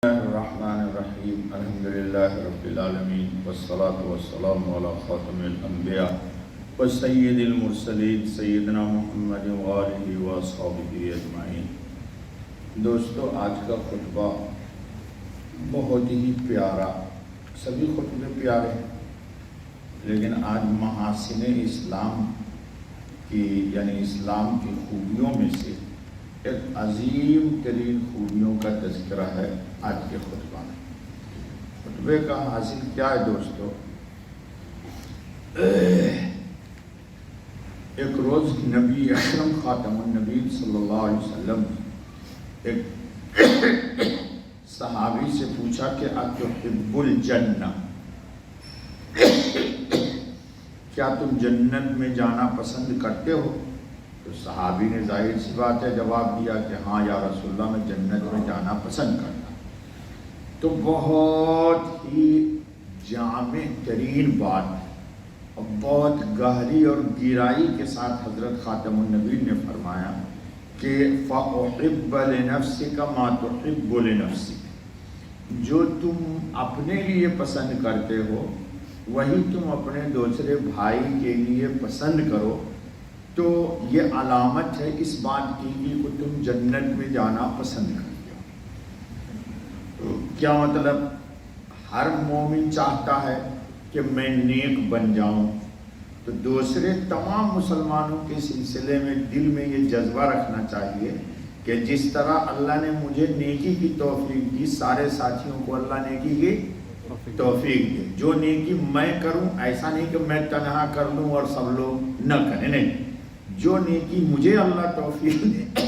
الرحمن الرحیم الحمدللہ رب العالمین والصلاة والسلام علی خاتم الانبیاء وسید المرسلین سیدنا محمد وآلہ واصحابہ اجمعین۔ دوستو، آج کا خطبہ بہت ہی پیارا، سبھی خطبے پیارے ہیں، لیکن آج محاسن اسلام کی یعنی اسلام کی خوبیوں میں سے ایک عظیم ترین خوبیوں کا تذکرہ ہے آج کے خطبہ میں۔ خطبے کا حاصل کیا ہے دوستو؟ ایک روز نبی اکرم خاتم النبی صلی اللہ علیہ وسلم ایک صحابی سے پوچھا کہ اتحب الجنہ، کیا تم جنت میں جانا پسند کرتے ہو؟ تو صحابی نے ظاہر سی بات ہے جواب دیا کہ ہاں یا رسول اللہ، میں جنت میں جانا پسند کرتا۔ تو بہت ہی جامع ترین بات اور بہت گہری اور گہرائی کے ساتھ حضرت خاتم النبی نے فرمایا کہ فَأُحِبَّ لِنَفْسِكَ مَا تُحِبُّ لِنَفْسِكَ، جو تم اپنے لیے پسند کرتے ہو وہی تم اپنے دوسرے بھائی کے لیے پسند کرو۔ تو یہ علامت ہے اس بات کی کہ تم جنت میں جانا پسند کرتے ہو۔ کیا مطلب؟ ہر مومن چاہتا ہے کہ میں نیک بن جاؤں، تو دوسرے تمام مسلمانوں کے سلسلے میں دل میں یہ جذبہ رکھنا چاہیے کہ جس طرح اللہ نے مجھے نیکی کی توفیق دی، سارے ساتھیوں کو اللہ نیکی کی توفیق دے۔ جو نیکی میں کروں، ایسا نہیں کہ میں تنہا کر لوں اور سب لوگ نہ کریں، نہیں، جو نیکی مجھے اللہ توفیق دے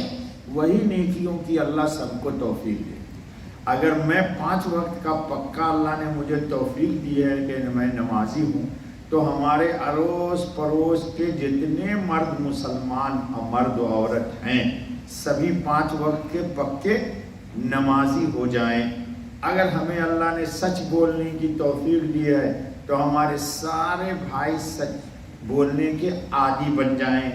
وہی نیکیوں کی اللہ سب کو توفیق دے۔ اگر میں 5 وقت کا پکا اللہ نے مجھے توفیق دی ہے کہ میں نمازی ہوں، تو ہمارے اڑوس پڑوس کے جتنے مرد مسلمان مرد و عورت ہیں سبھی 5 وقت کے پکے نمازی ہو جائیں۔ اگر ہمیں اللہ نے سچ بولنے کی توفیق دی ہے تو ہمارے سارے بھائی سچ بولنے کے عادی بن جائیں۔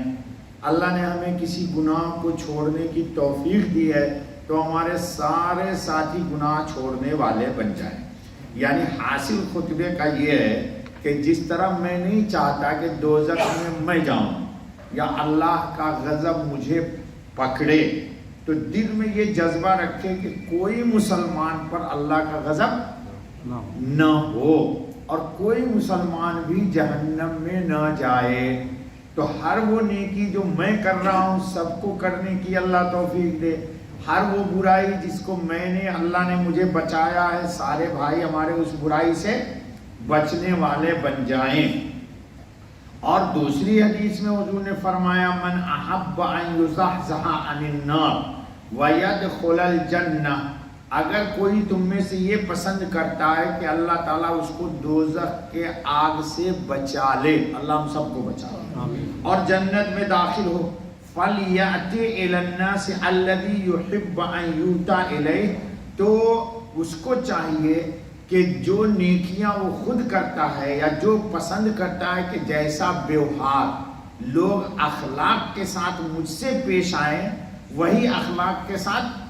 اللہ نے ہمیں کسی گناہ کو چھوڑنے کی توفیق دی ہے تو ہمارے سارے ساتھی گناہ چھوڑنے والے بن جائیں۔ یعنی حاصل خطبے کا یہ ہے کہ جس طرح میں نہیں چاہتا کہ دوزخ میں جاؤں یا اللہ کا غضب مجھے پکڑے، تو دل میں یہ جذبہ رکھے کہ کوئی مسلمان پر اللہ کا غضب نہ ہو اور کوئی مسلمان بھی جہنم میں نہ جائے۔ تو ہر وہ نیکی جو میں کر رہا ہوں سب کو کرنے کی اللہ توفیق دے، ہر وہ برائی جس کو میں نے اللہ نے مجھے بچایا ہے سارے بھائی ہمارے اس برائی سے بچنے والے بن جائیں۔ اور دوسری حدیث میں حضور نے فرمایا من احب ان یزحزح عن النار ویدخل الجنہ، اگر کوئی تم میں سے یہ پسند کرتا ہے کہ اللہ تعالیٰ اس کو دوزخ کے آگ سے بچا لے، اللہ ہم سب کو بچا لے اور جنت میں داخل ہو، فَلْيَأْتِ إِلَى النَّاسِ الَّذِي يُحِبَّ أَن يُؤْتَى إِلَيْهِ، تو اس کو چاہیے کہ جو نیکیاں وہ خود کرتا ہے یا جو پسند کرتا ہے کہ جیسا بیوہار لوگ اخلاق کے ساتھ مجھ سے پیش آئیں وہی اخلاق کے ساتھ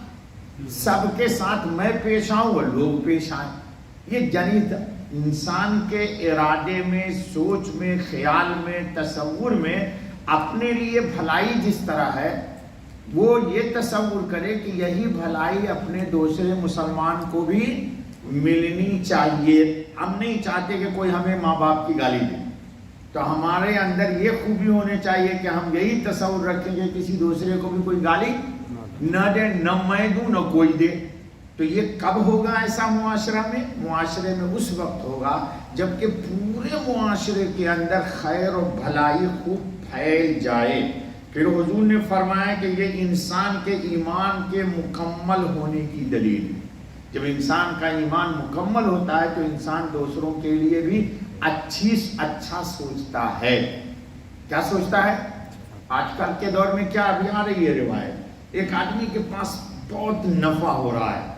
سب کے ساتھ میں پیش آؤں وہ لوگ پیش آئیں۔ یہ جنید انسان کے ارادے میں، سوچ میں، خیال میں، تصور میں اپنے لیے بھلائی جس طرح ہے وہ یہ تصور کرے کہ یہی بھلائی اپنے دوسرے مسلمان کو بھی ملنی چاہیے۔ ہم نہیں چاہتے کہ کوئی ہمیں ماں باپ کی گالی دے، تو ہمارے اندر یہ خوبی ہونے چاہیے کہ ہم یہی تصور رکھیں کہ کسی دوسرے کو بھی کوئی گالی نہ دے، نہ میں دوں نہ کوئی دے۔ تو یہ کب ہوگا ایسا معاشرہ میں؟ معاشرے میں اس وقت ہوگا جبکہ پورے معاشرے کے اندر خیر و بھلائی خوب پھیل جائے۔ پھر حضور نے فرمایا کہ یہ انسان کے ایمان کے مکمل ہونے کی دلیل ہے۔ جب انسان کا ایمان مکمل ہوتا ہے تو انسان دوسروں کے لیے بھی اچھا سوچتا ہے۔ کیا سوچتا ہے؟ آج کل کے دور میں کیا ابھی آ رہی ہے روایت، ایک آدمی کے پاس بہت نفع ہو رہا ہے،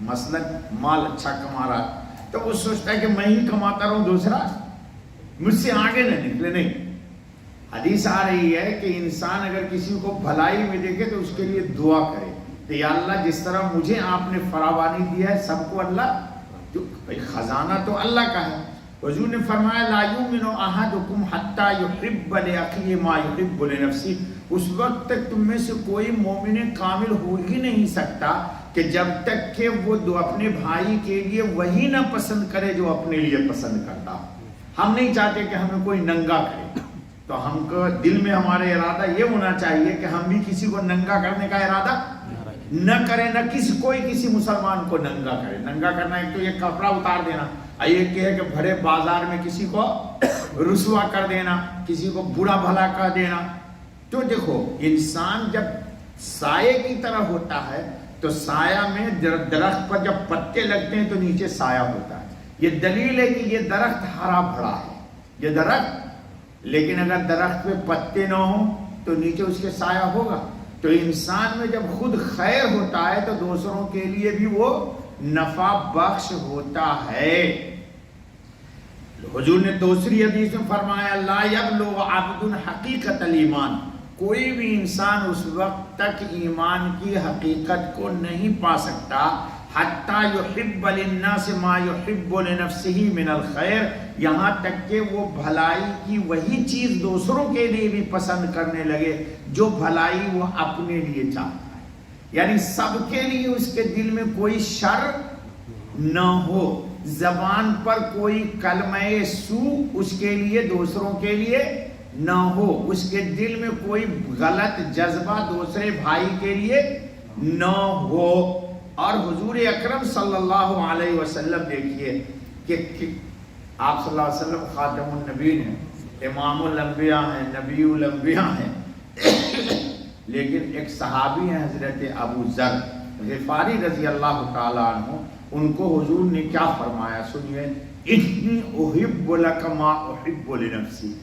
مثلا مال اچھا کما رہا ہے، تو وہ سوچتا ہے کہ میں ہی کماتا رہوں، دوسرا مجھ سے آگے نہ نکلے۔ نہیں، حدیث آ رہی ہے کہ انسان اگر کسی کو بھلائی میں دیکھے تو اس کے لیے دعا کرے کہ یا اللہ جس طرح مجھے آپ نے فراوانی دیا ہے سب کو اللہ، تو خزانہ تو اللہ کا ہے۔ حضور نے فرمایا لا یؤمن احدکم حتی یحب لاخیہ ما یحب لنفسہ، اس وقت تک تم میں سے کوئی مومن کامل ہو ہی نہیں سکتا کہ جب تک کہ وہ اپنے بھائی کے لیے وہی نہ پسند کرے جو اپنے لیے پسند کرتا۔ ہم نہیں چاہتے کہ ہمیں کوئی ننگا کرے، تو ہم کو دل میں ہمارے ارادہ یہ ہونا چاہیے کہ ہم بھی کسی کو ننگا کرنے کا ارادہ نہ کریں، نہ کسی مسلمان کو ننگا کرے۔ ننگا کرنا ایک تو یہ کپڑا اتار دینا، ایک یہ ہے کہ بھرے بازار میں کسی کو رسوا کر دینا، کسی کو برا بھلا کر دینا۔ تو دیکھو انسان جب سائے کی طرح ہوتا ہے تو سایہ میں درخت پر جب پتے لگتے ہیں تو نیچے سایہ ہوتا ہے، یہ دلیل ہے کہ یہ درخت ہرا بھرا ہے یہ درخت، لیکن اگر درخت پہ پتے نہ ہوں تو نیچے اس کے سایہ ہوگا۔ تو انسان میں جب خود خیر ہوتا ہے تو دوسروں کے لیے بھی وہ نفع بخش ہوتا ہے۔ حضور نے دوسری حدیث میں فرمایا لا یبلغ عبد حقیقت الایمان، کوئی بھی انسان اس وقت تک ایمان کی حقیقت کو نہیں پا سکتا حتی یحب للناس ما یحب لنفسہ من الخیر، یہاں تک کہ وہ بھلائی کی وہی چیز دوسروں کے لیے بھی پسند کرنے لگے جو بھلائی وہ اپنے لیے چاہتا ہے، یعنی سب کے لیے اس کے دل میں کوئی شر نہ ہو، زبان پر کوئی کلمہ سو اس کے لیے دوسروں کے لیے نہ ہو، اس کے دل میں کوئی غلط جذبہ دوسرے بھائی کے لیے نہ ہو۔ اور حضور اکرم صلی اللہ علیہ وسلم دیکھیے کہ آپ صلی اللہ علیہ وسلم خاتم النبیین ہیں، امام الانبیاء ہیں، نبی الانبیاء ہیں، لیکن ایک صحابی ہیں حضرت ابو ذر غفاری رضی اللہ تعالیٰ عنہ، ان کو حضور نے کیا فرمایا سنیے، انی احب لک ما احب لنفسی،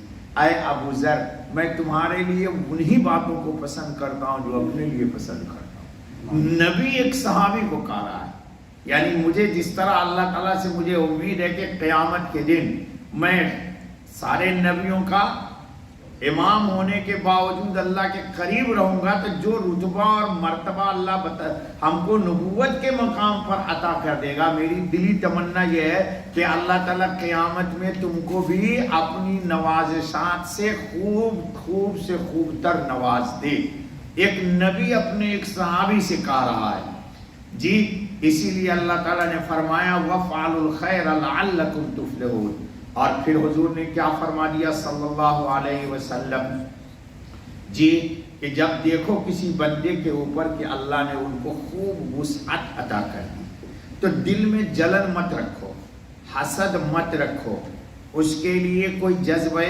اے ابو ذر میں تمہارے لیے انہی باتوں کو پسند کرتا ہوں جو اپنے لیے پسند کرتا ہوں۔ نبی ایک صحابی کو کہا رہا ہے، یعنی مجھے جس طرح اللہ تعالیٰ سے مجھے امید ہے کہ قیامت کے دن میں سارے نبیوں کا امام ہونے کے باوجود اللہ کے قریب رہوں گا، تو جو رتبہ اور مرتبہ اللہ ہم کو نبوت کے مقام پر عطا کر دے گا، میری دلی تمنا یہ ہے کہ اللہ تعالیٰ قیامت میں تم کو بھی اپنی نوازشات سے خوب سے خوب تر نواز دے۔ ایک نبی اپنے ایک صحابی سے کہہ رہا ہے جی، اسی لیے اللہ تعالیٰ نے فرمایا وَافْعَلُوا الْخَيْرَ لَعَلَّكُمْ تُفْلِحُونَ، اور پھر حضور نے کیا فرما دیا صلی اللہ علیہ وسلم جی، کہ جب دیکھو کسی بندے کے اوپر کہ اللہ نے ان کو خوب وسعت عطا کر دی تو دل میں جلن مت رکھو، حسد مت رکھو، اس کے لیے کوئی جذبہ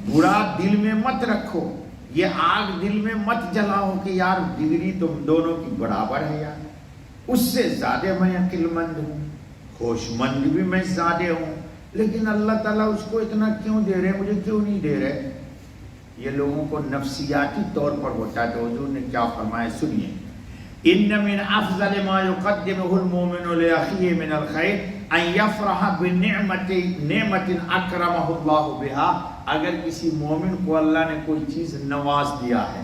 برا دل میں مت رکھو، یہ آگ دل میں مت جلاؤ کہ یار ڈگری تم دونوں کی برابر ہے، یار اس سے زیادہ میں عقل مند ہوں، ہوش مند بھی میں زیادہ ہوں، لیکن اللہ تعالیٰ اس کو اتنا کیوں دے رہے، مجھے کیوں نہیں دے رہے؟ یہ لوگوں کو نفسیاتی طور پر ہوتا ہے۔ تو حضور نے کیا فرمایا سنیے، ان من افضل ما يقدمه المؤمن لاخيه من الخير ان يفرح بنعمت اکرمه اللہ بها، اگر کسی مومن کو اللہ نے کوئی چیز نواز دیا ہے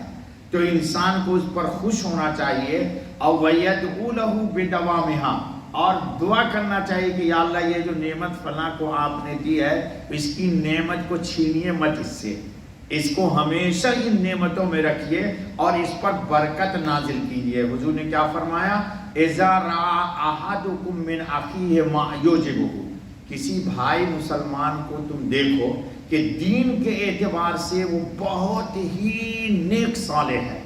تو انسان کو اس پر خوش ہونا چاہیے، اور وَيَدْعُو لَهُ بِدَوَامِهَا، اور دعا کرنا چاہیے کہ یا اللہ یہ جو نعمت فلاں کو آپ نے دی ہے اس کی نعمت کو چھینیے مت اس سے، اس کو ہمیشہ ان نعمتوں میں رکھیے اور اس پر برکت نازل کیجیے۔ حضور نے کیا فرمایا، اذا رأى احدكم من اخیہ ما یعجبہ، کسی بھائی مسلمان کو تم دیکھو کہ دین کے اعتبار سے وہ بہت ہی نیک صالح ہے،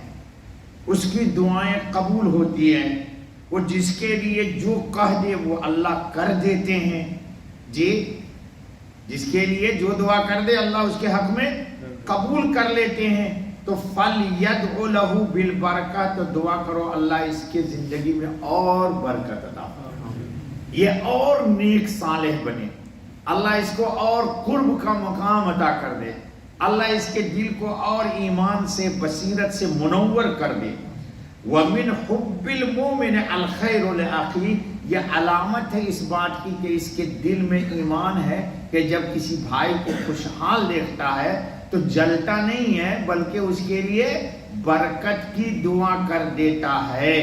اس کی دعائیں قبول ہوتی ہیں، وہ جس کے لیے جو کہہ دے وہ اللہ کر دیتے ہیں جی، جس کے لیے جو دعا کر دے اللہ اس کے حق میں قبول کر لیتے ہیں، تو فَلْيَدْعُ لَهُ بِالْبَرَكَةِ، تو دعا کرو اللہ اس کے زندگی میں اور برکت عطا فرمائے، یہ اور نیک صالح بنے، اللہ اس کو اور قرب کا مقام عطا کر دے، اللہ اس کے دل کو اور ایمان سے بصیرت سے منور کر دے۔ وَمِنْ حُبِّ الْمُؤْمِنِ الْخَيْرُ لِأَخِيهِ، یہ علامت ہے اس بات کی کہ اس کے دل میں ایمان ہے کہ جب کسی بھائی کو خوشحال دیکھتا ہے تو جلتا نہیں ہے بلکہ اس کے لیے برکت کی دعا کر دیتا ہے.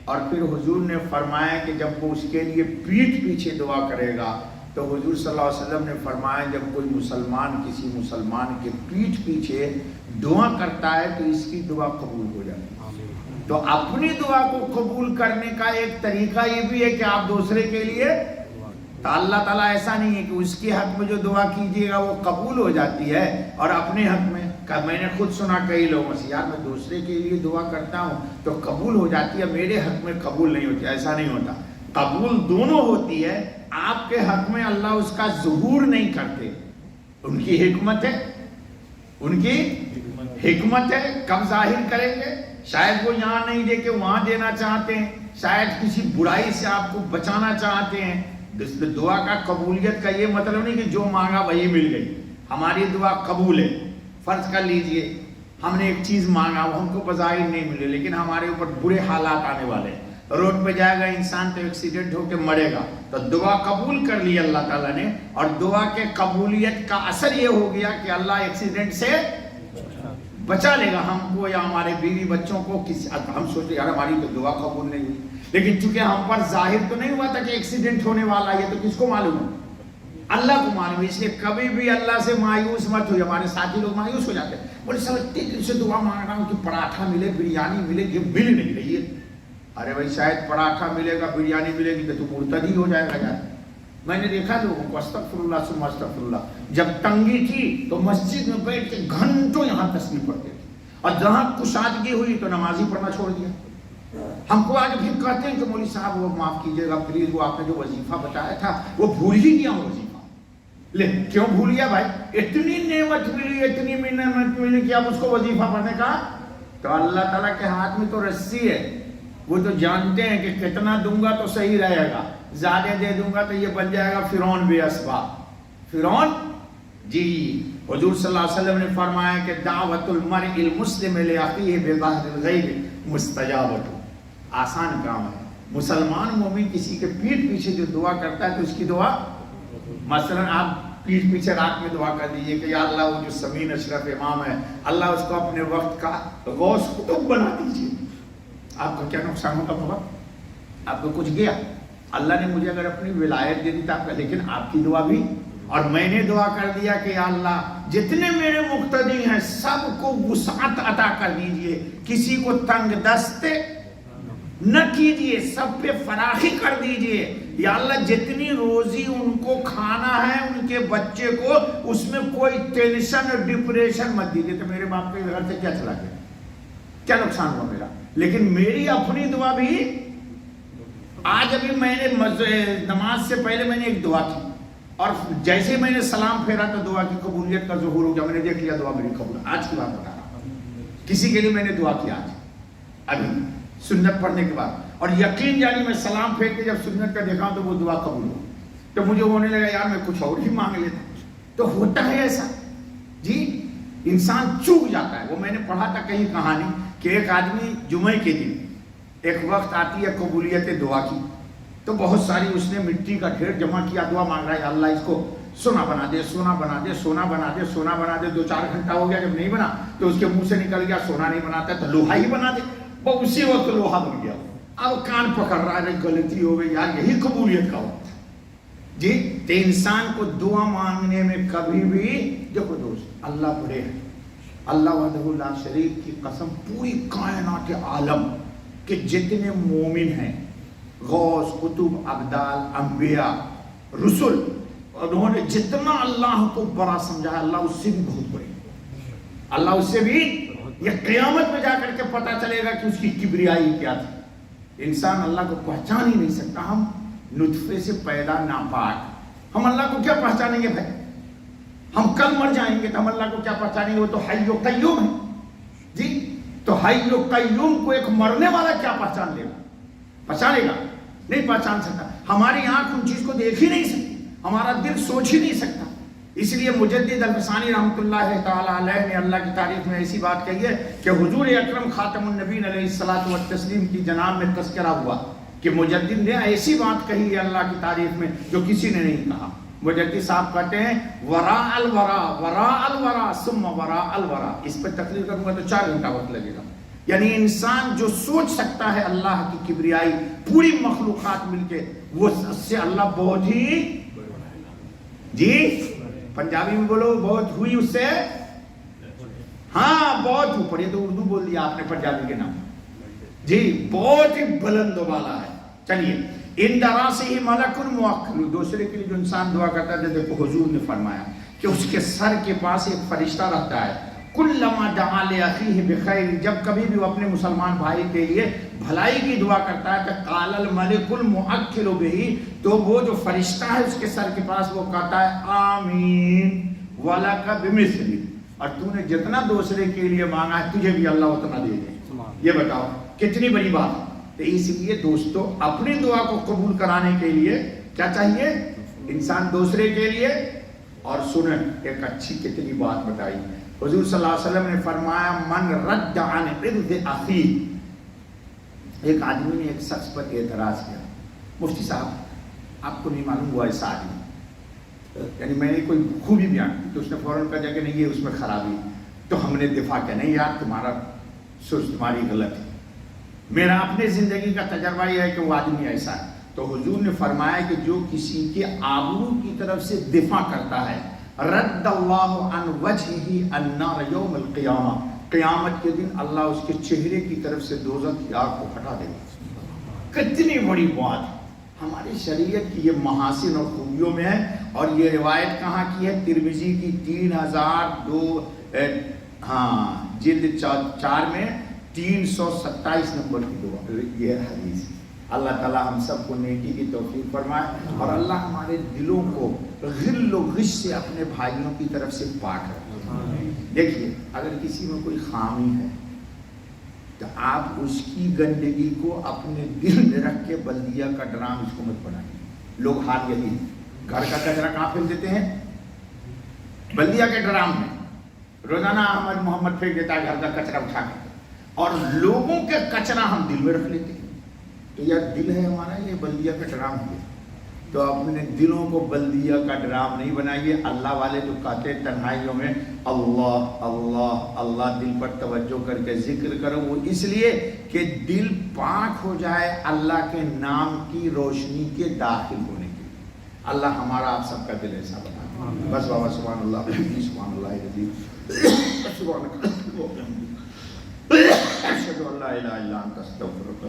اور پھر حضور نے فرمایا کہ جب وہ اس کے لیے پیٹھ پیچھے دعا کرے گا تو حضور صلی اللہ علیہ وسلم نے فرمایا جب کوئی مسلمان کسی مسلمان کے پیٹھ پیچھے دعا کرتا ہے تو اس کی دعا قبول ہو جاتی ہے. تو اپنی دعا کو قبول کرنے کا ایک طریقہ یہ بھی ہے کہ آپ دوسرے کے لیے، تو اللہ تعالیٰ ایسا نہیں ہے کہ اس کے حق میں جو دعا کیجیے گا وہ قبول ہو جاتی ہے اور اپنے حق میں، میں نے خود سنا کئی لوگوں سے یار میں دوسرے کے لیے دعا کرتا ہوں تو قبول ہو جاتی ہے، میرے حق میں قبول نہیں ہوتی. ایسا نہیں ہوتا، قبول دونوں ہوتی ہے. آپ کے حق میں اللہ اس کا ظہور نہیں کرتے، ان کی حکمت ہے، ان کی حکمت ہے. کب ظاہر کریں گے؟ شاید وہ یہاں نہیں دے کے وہاں دینا چاہتے ہیں، شاید کسی برائی سے آپ کو بچانا چاہتے ہیں. دعا کا قبولیت کا یہ مطلب نہیں کہ جو مانگا وہی مل گئی. ہماری دعا قبول ہے. فرض کر لیجئے ہم نے ایک چیز مانگا وہ ہم کو بظاہر نہیں ملے لیکن ہمارے اوپر برے حالات آنے والے ہیں، روڈ پہ جائے گا انسان تو ایکسیڈنٹ ہو کے مرے گا، تو دعا قبول کر لی اللہ تعالیٰ نے، اور دعا کے قبولیت کا اثر یہ ہو گیا کہ اللہ ایکسیڈنٹ سے بچا لے گا ہم کو یا ہمارے بیوی بچوں کو. ہم سوچتے یار ہماری تو دعا قبول نہیں ہوئی، لیکن چونکہ ہم پر ظاہر تو نہیں ہوا تھا کہ ایکسیڈنٹ ہونے والا ہے، تو کس کو معلوم ہے؟ اللہ کو معلوم ہے. اس لیے کبھی بھی اللہ سے مایوس مت ہوئی. ہمارے ساتھی لوگ مایوس ہو جاتے ہیں، بولے سر اتنے دن سے دعا مانگ رہا ہوں کہ پراٹھا ملے بریانی ملے، یہ مل نہیں رہی ہے. ارے بھائی شاید پراٹھا ملے گا بریانی ملے گی تو مرتد ہی ہو جائے گا یار. میں نے دیکھا لوگوں کو استغفر اللہ ثم استغفر اللہ، جب تنگی تھی تو مسجد میں بیٹھ کے گھنٹوں یہاں تسبیح پڑھتے تھے، اور جہاں کشادگی ہوئی تو نماز ہی پڑھنا چھوڑ دیا. ہم کو آج بھی کہتے ہیں کہ مولوی صاحب وہ معاف کیجیے گا پلیز، وہ آپ نے جو وظیفہ بتایا تھا وہ بھول ہی گیا ہوں وظیفہ. لے کیوں بھول گیا بھائی؟ اتنی نعمت ملی، اتنی نعمت ملی کہ آپ اس کو وظیفہ پڑھنے کا. تو اللہ تعالیٰ کے ہاتھ میں تو رسی ہے، وہ تو جانتے ہیں کہ کتنا دوں گا تو صحیح رہے گا، زیادہ دے دوں گا تو یہ بن جائے گا فرعون بے اسباب. فرعون جی حضور صلی اللہ علیہ وسلم نے فرمایا کہ دعوت المرء المسلم لاخیہ بظاہر الغیب مستجابۃ. آسان کام ہے. مسلمان مومن کسی کے پیٹھ پیچھے جو دعا کرتا ہے تو اس کی دعا، مثلا آپ پیٹھ پیچھے رات میں دعا کر دیجئے کہ یا اللہ وہ جو سمین اشرف امام ہے اللہ اس کو اپنے وقت کا غوث قطب بنا دیجئے. آپ کا کیا نقصان ہوتا بابا؟ آپ کو کچھ گیا؟ اللہ نے مجھے اگر اپنی ولایت دے دی تھا، لیکن آپ کی دعا بھی، اور میں نے دعا کر دیا کہ یا اللہ جتنے میرے مقتدی ہیں سب کو وسعت عطا کر دیجئے، کسی کو تنگ دست نہ کیجئے، سب پہ فراخی کر دیجئے. یا اللہ جتنی روزی ان کو کھانا ہے ان کے بچے کو اس میں کوئی ٹینشن اور ڈپریشن مت دیجئے. تو میرے باپ کے گھر سے کیا چلا گیا؟ کیا نقصان ہوا میرا؟ لیکن میری اپنی دعا بھی، آج ابھی میں نے نماز سے پہلے میں نے ایک دعا کی اور جیسے میں نے سلام پھیرا تو دعا کی قبولیت کا ظہور ہو گیا. میں نے دیکھ لیا دعا میری قبول. آج کی بات بتا رہا ہوں، کسی کے لیے میں نے دعا کی آج ابھی سنت پڑھنے کے بعد، اور یقین جانی میں سلام پھیر کے جب سنت کا دیکھا تو وہ دعا قبول ہو. تو مجھے ہونے لگا یار میں کچھ اور ہی مانگ لیتا. تو ہوتا ہے ایسا جی، انسان چوک جاتا ہے. وہ میں نے پڑھا تھا کہیں کہانی کہ ایک آدمی جمعے کے دن ایک وقت آتی ہے قبولیت دعا کی، تو بہت ساری اس نے مٹی کا ڈھیر جمع کیا، دعا مانگ رہا ہے اللہ اس کو سونا بنا دے، سونا بنا دے، سونا بنا دے، سونا بنا دے. 2-4 گھنٹہ ہو گیا، جب نہیں بنا تو اس کے منہ سے نکل گیا سونا نہیں بناتا تو لوہا ہی بنا دے. وہ اسی وقت لوہا بن گیا. اب کان پکڑ رہا ہے غلطی ہو گئی یار، یہی قبولیت کا وقت جی. تو انسان کو دعا مانگنے میں کبھی بھی، دیکھو دوست اللہ بڑے ہیں، اللہ وحدہ لا شریک کی قسم پوری کائنات عالم کہ جتنے مومن ہیں، غوث قطب ابدال انبیاء رسول، انہوں نے جتنا اللہ کو بڑا سمجھا ہے اللہ اس سے بھی بہت بڑے. اللہ اس سے بھی، یہ قیامت میں جا کر کے پتا چلے گا کہ اس کی کبریائی کیا تھی. انسان اللہ کو پہچان ہی نہیں سکتا. ہم نطفے سے پیدا ناپاک، ہم اللہ کو کیا پہچانیں گے بھائی؟ ہم کل مر جائیں گے تو ہم اللہ کو کیا پہچانیں گے؟ وہ تو حی و قیوم ہے جی. تو حی و قیوم کو ایک مرنے والا کیا پہچان لے گا؟ پہچانے گا؟ نہیں پہچان سکتا. ہماری آنکھ ان چیز کو دیکھ ہی نہیں سکتی، ہمارا دل سوچ ہی نہیں سکتا. اس لیے مجدد الفسانی رحمۃ اللہ تعالی علیہ نے اللہ کی تعریف میں ایسی بات کہی ہے کہ حضور اکرم خاتم النبیین علیہ الصلوۃ والتسلیم کی جناب میں تذکرہ ہوا کہ مجدد نے ایسی بات کہی ہے اللہ کی تعریف میں جو کسی نے نہیں کہا. مجدد صاحب کہتے ہیں وراء الورا ثم وراء الورا. اس پہ تقریر کروں گا تو 4 گھنٹہ وقت لگے گا. یعنی انسان جو سوچ سکتا ہے اللہ کی کبریائی پوری مخلوقات مل کے، وہ اس سے اللہ بہت ہی جی پنجابی میں بولو بہت ہوئی اس سے، ہاں بہت اوپر. یہ تو اردو بول دیا آپ نے پنجابی کے نام جی، بہت ہی بلند و بالا ہے. چلیے ان دراسے ہی ملک الموکل، دوسرے کے لیے جو انسان دعا کرتا ہے، دیکھو حضور نے فرمایا کہ اس کے سر کے پاس ایک فرشتہ رہتا ہے. کلما دعا لاخیہ بخیر، جب کبھی بھی وہ اپنے مسلمان بھائی کے لیے بھلائی کی دعا کرتا ہے کہ قال الملک الموکل بہ، تو وہ جو فرشتہ ہے اس کے سر کے پاس وہ کہتا ہے آمین ولک بمثلی، اور تو نے جتنا دوسرے کے لیے مانگا ہے تجھے بھی اللہ اتنا دے دے. یہ بتاؤ کتنی بڑی بات ہے. تو اس لیے دوستو اپنی دعا کو قبول کرانے کے لیے کیا چاہیے؟ انسان دوسرے کے لیے. اور سنیں ایک اچھی کتنی بات بتائی حضور صلی اللہ علیہ وسلم نے فرمایا من رد عن عرض اخی. ایک آدمی نے ایک شخص پر اعتراض کیا، مفتی صاحب آپ کو نہیں معلوم ہوا ایسا آدمی، یعنی میں نے کوئی خوبی بیان کی تو اس نے فوراً کہا کہ نہیں یہ اس میں خرابی. تو ہم نے دفاع کیا، نہیں یار تمہارا سوچ تمہاری غلط ہے، میرا اپنے زندگی کا تجربہ یہ ہے کہ وہ آدمی ایسا ہے. تو حضور نے فرمایا کہ جو کسی کے آبرو کی طرف سے دفاع کرتا ہے، رد اللہ عن وجہہ النار یوم القیامہ، قیامت کے دن اللہ اس کے چہرے کی طرف سے دوزخ کی آگ کو ہٹا دے گا. کتنی بڑی بات ہے. ہماری شریعت کی یہ محاسن اور خوبیوں میں ہے. اور یہ روایت کہاں کی ہے؟ ترمذی کی 3002 جلد 4 میں 327 نمبر کی دعا یہ حدیث. اللہ تعالی ہم سب کو نیکی کی توفیق فرمائے اور اللہ ہمارے دلوں کو غل و غش سے اپنے بھائیوں کی طرف سے پاک رکھے. دیکھیے اگر کسی میں کوئی خامی ہے تو آپ اس کی گندگی کو اپنے دل میں رکھ کے بلدیہ کا ڈرام اس کو مت بنائیے. لوگ حال یہی گھر کا کچرا کہاں پھینک دیتے ہیں؟ بلدیہ کے ڈرام میں. روزانہ احمد محمد پھینک دیتا ہے گھر کا کچرا اٹھا کے، اور لوگوں کے کچرا ہم دل میں رکھ لیتے ہیں. تو یار دل ہے ہمارا یہ بلدیہ کا ڈرام ہے. تو اپنے دلوں کو بلدیہ کا ڈرام نہیں بنائیے. اللہ والے جو کہتے ہیں تنہائیوں میں اللہ اللہ اللہ، دل پر توجہ کر کے ذکر کرو، وہ اس لیے کہ دل پاک ہو جائے اللہ کے نام کی روشنی کے داخل ہونے کے. اللہ ہمارا آپ سب کا دل ایسا بنا. بس بابا سبحان اللہ سبحان اللہ سبحان اللہ اشہد ان لا الہ الا انت استغفرک.